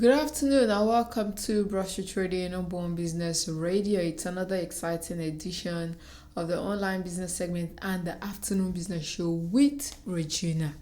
Good afternoon and welcome to Brush Your Trading on Business Radio. It's another exciting edition of the online business segment and the afternoon business show with Regina.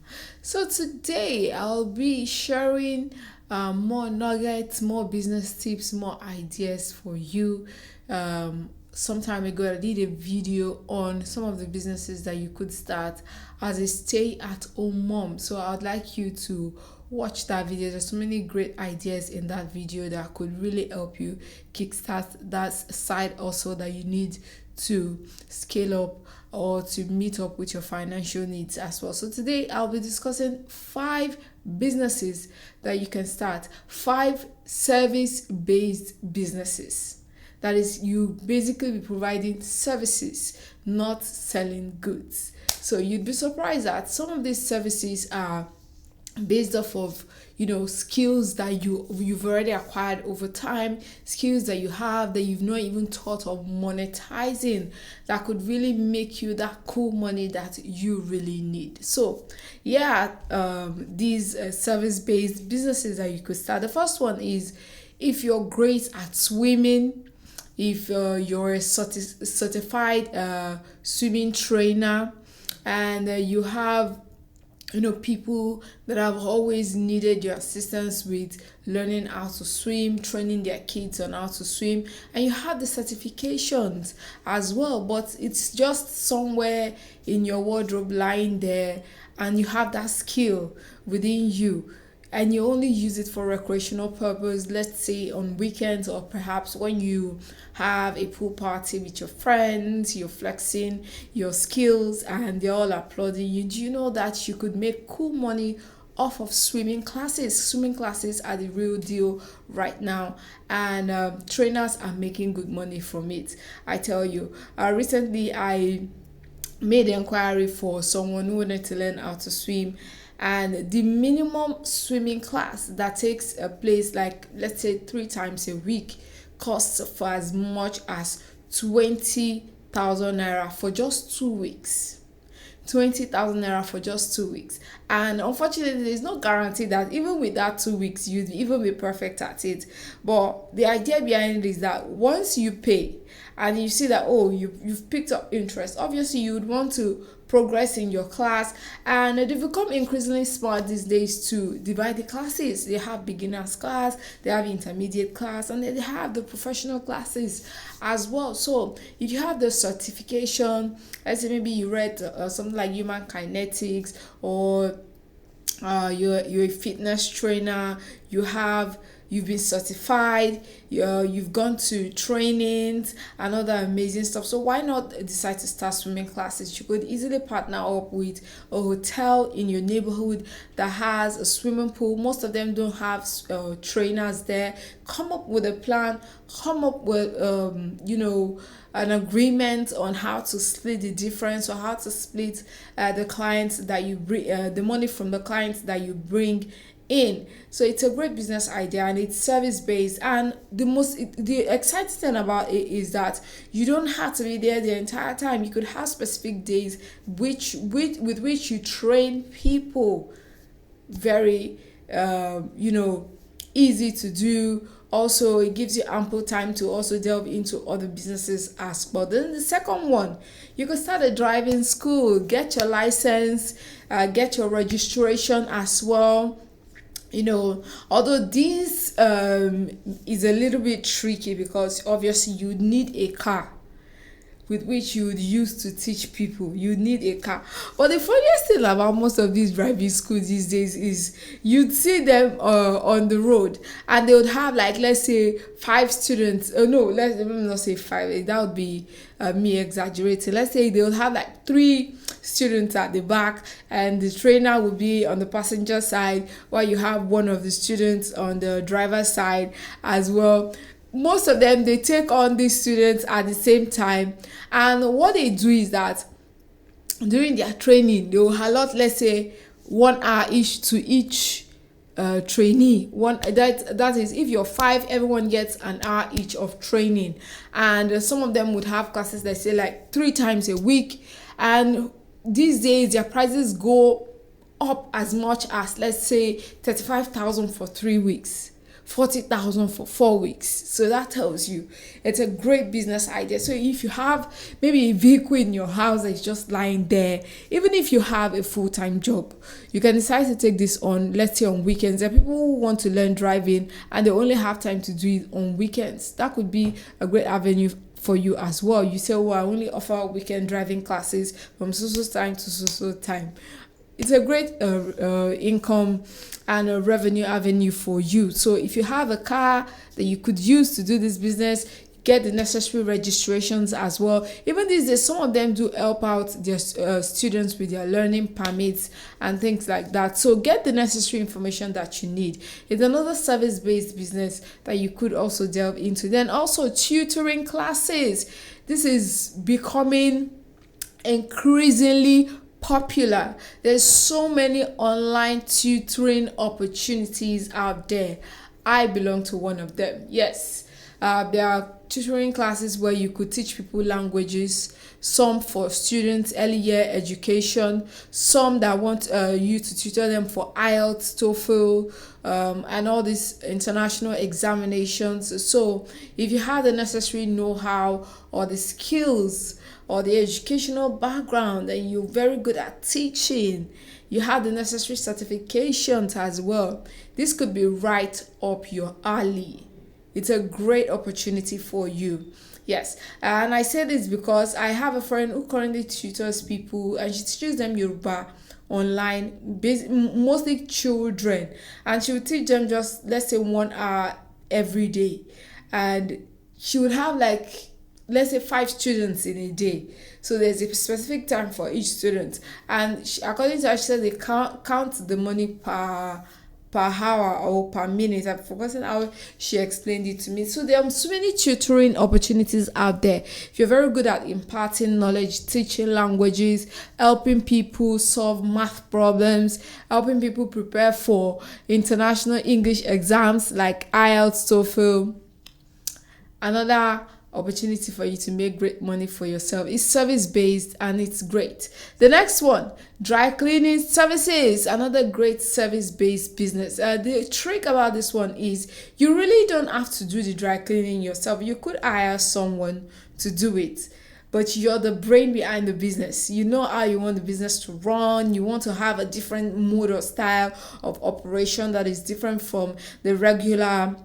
So today I'll be sharing more nuggets, more business tips, more ideas for you. Some time ago I did a video on some of the businesses that you could start as a stay-at-home mom. So I'd like you to watch that video. There's so many great ideas in that video that could really help you kickstart that side also that you need to scale up or to meet up with your financial needs as well. So today I'll be discussing 5 businesses that you can start, 5 service-based businesses. That is, you basically be providing services, not selling goods. So you'd be surprised that some of these services are based off of skills that you've already acquired over time, skills that you have that you've not even thought of monetizing, that could really make you that cool money that you really need. So these service-based businesses that you could start. The first one is, if you're great at swimming, if you're a certified swimming trainer, and you have people that have always needed your assistance with learning how to swim, training their kids on how to swim, and you have the certifications as well, but it's just somewhere in your wardrobe lying there, and you have that skill within you, and you only use it for recreational purpose, let's say on weekends, or perhaps when you have a pool party with your friends, you're flexing your skills and they're all applauding you. Do you know that you could make cool money off of swimming classes? Swimming classes are the real deal right now, and trainers are making good money from it, I tell you. Recently I made an inquiry for someone who wanted to learn how to swim, and the minimum swimming class that takes place, like let's say 3 times a week, costs for as much as 20,000 naira for just 2 weeks. 20,000 naira for just 2 weeks. And unfortunately, there's no guarantee that even with that 2 weeks you'd even be perfect at it. But the idea behind it is that once you pay and you see that you've picked up interest, obviously you would want to progress in your class, and they've become increasingly smart these days to divide the classes. They have beginners class, they have intermediate class, and they have the professional classes as well. So if you have the certification, let's say maybe you read something like human kinetics, or you're a fitness trainer, you've been certified, you've gone to trainings and other amazing stuff. So why not decide to start swimming classes? You could easily partner up with a hotel in your neighborhood that has a swimming pool. Most of them don't have trainers there. Come up with a plan, come up with an agreement on how to split the difference, or how to split the clients that you bring, the money from the clients that you bring in. So it's a great business idea, and it's service based, and the exciting thing about it is that you don't have to be there the entire time. You could have specific days with which you train people. Very easy to do. Also, it gives you ample time to also delve into other businesses as well. Then the second one, you can start a driving school, get your license, get your registration as well. Although this is a little bit tricky, because obviously you need a car with which you would use to teach people. You need a car. But the funniest thing about most of these driving schools these days is you'd see them on the road, and they would have, like, let's say 5 students. Let me not say 5. That would be me exaggerating. Let's say they would have like 3 students at the back, and the trainer would be on the passenger side, while you have one of the students on the driver's side as well. Most of them, they take on these students at the same time, and what they do is that during their training, they will allot, let's say, 1 hour each to each trainee. That is, if you're 5, everyone gets an hour each of training, and some of them would have classes that say like 3 times a week, and these days their prices go up as much as, let's say, 35,000 for 3 weeks. 40,000 for 4 weeks. So that tells you it's a great business idea. So if you have maybe a vehicle in your house that is just lying there, even if you have a full-time job, you can decide to take this on, let's say on weekends. There are people who want to learn driving and they only have time to do it on weekends. That could be a great avenue for you as well. You say, oh, I only offer weekend driving classes from so time to so time. It's a great income and a revenue avenue for you. So if you have a car that you could use to do this business, get the necessary registrations as well. Even these days, some of them do help out their students with their learning permits and things like that. So get the necessary information that you need. It's another service-based business that you could also delve into. Then also tutoring classes. This is becoming increasingly popular. There's so many online tutoring opportunities out there. I belong to one of them. Yes, there are tutoring classes where you could teach people languages, some for students, early year education, some that want you to tutor them for IELTS, TOEFL, and all these international examinations. So if you have the necessary know-how or the skills or the educational background and you're very good at teaching, you have the necessary certifications as well, this could be right up your alley. It's a great opportunity for you. Yes, and I say this because I have a friend who currently tutors people and she teaches them Yoruba online, mostly children, and she would teach them just, let's say, 1 hour every day, and she would have like, let's say, 5 students in a day. So there's a specific time for each student, and according to her, she said they count the money per hour or per minute. I've forgotten how she explained it to me. So there are so many tutoring opportunities out there. If you're very good at imparting knowledge, teaching languages, helping people solve math problems, helping people prepare for international English exams like IELTS, TOEFL, another opportunity for you to make great money for yourself. It's service-based and it's great. The next one, dry cleaning services, another great service-based business. The trick about this one is you really don't have to do the dry cleaning yourself. You could hire someone to do it, but you're the brain behind the business. You know how you want the business to run. You want to have a different mode or style of operation that is different from the regular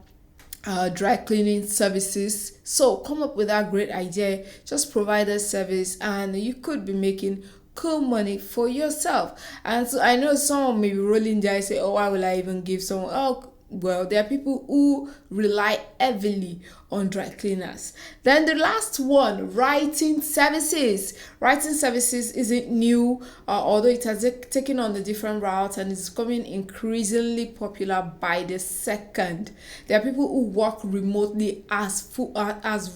dry cleaning services. So come up with that great idea, just provide a service, and you could be making cool money for yourself. And so I know some may be rolling their eyes, say, oh, why will I even give someone? Oh, well, there are people who rely heavily on dry cleaners. Then the last one, writing services. Writing services isn't new, although it has taken on a different route and is becoming increasingly popular by the second. There are people who work remotely as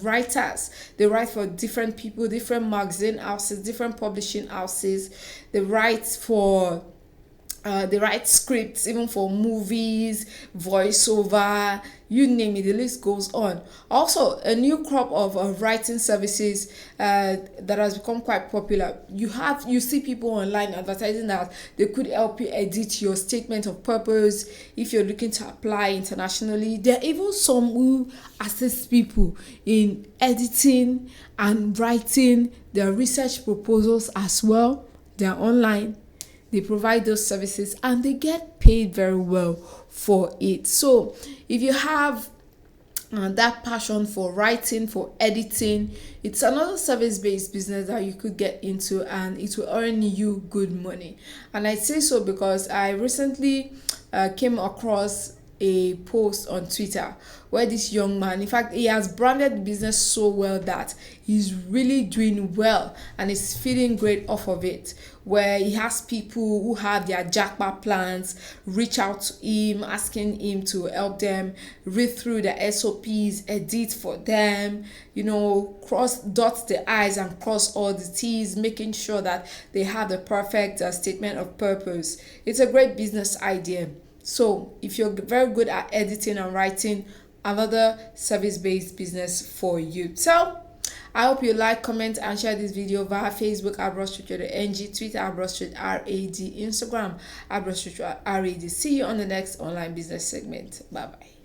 writers. They write for different people, different magazine houses, different publishing houses. They write for they write scripts even for movies, voiceover, you name it, the list goes on. Also, a new crop of writing services that has become quite popular. You see people online advertising that they could help you edit your statement of purpose if you're looking to apply internationally. There are even some who assist people in editing and writing their research proposals as well. They're online. They provide those services and they get paid very well for it. So if you have that passion for writing, for editing, it's another service-based business that you could get into and it will earn you good money. And I say so because I recently came across a post on Twitter where this young man, in fact, he has branded the business so well that he's really doing well and is feeling great off of it, where he has people who have their jackpot plans reach out to him, asking him to help them read through the SOPs, edit for them, dot the I's and cross all the T's, making sure that they have the perfect statement of purpose. It's a great business idea. So if you're very good at editing and writing, another service-based business for you. So I hope you like, comment, and share this video via Facebook at @BroadStreetRad, Twitter at @BroadStreetRad, Instagram at @BroadStreetRad. See you on the next online business segment. Bye bye.